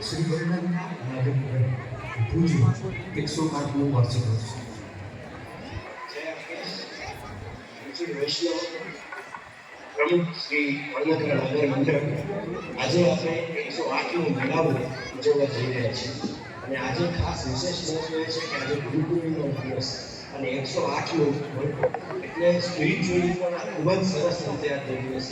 શ્રી ગણનાથ નાગર ભુજ 108નું વાર્ષિક વૈષ્ણવ પ્રમુખ શ્રી વડનગર નગર મંડળ આજે આપણે 108નું મેળાવો ઉજવવા જઈ રહ્યા છીએ અને આજે ખાસ વિશેષ મહત્વ એ છે કે આજે ગુરુ પૂર્ણિમાનો દિવસ અને 108નું એટલે સ્પિરિચ્યુઅલી પણ ખૂબ જ સરસ રીતે આ દિવસ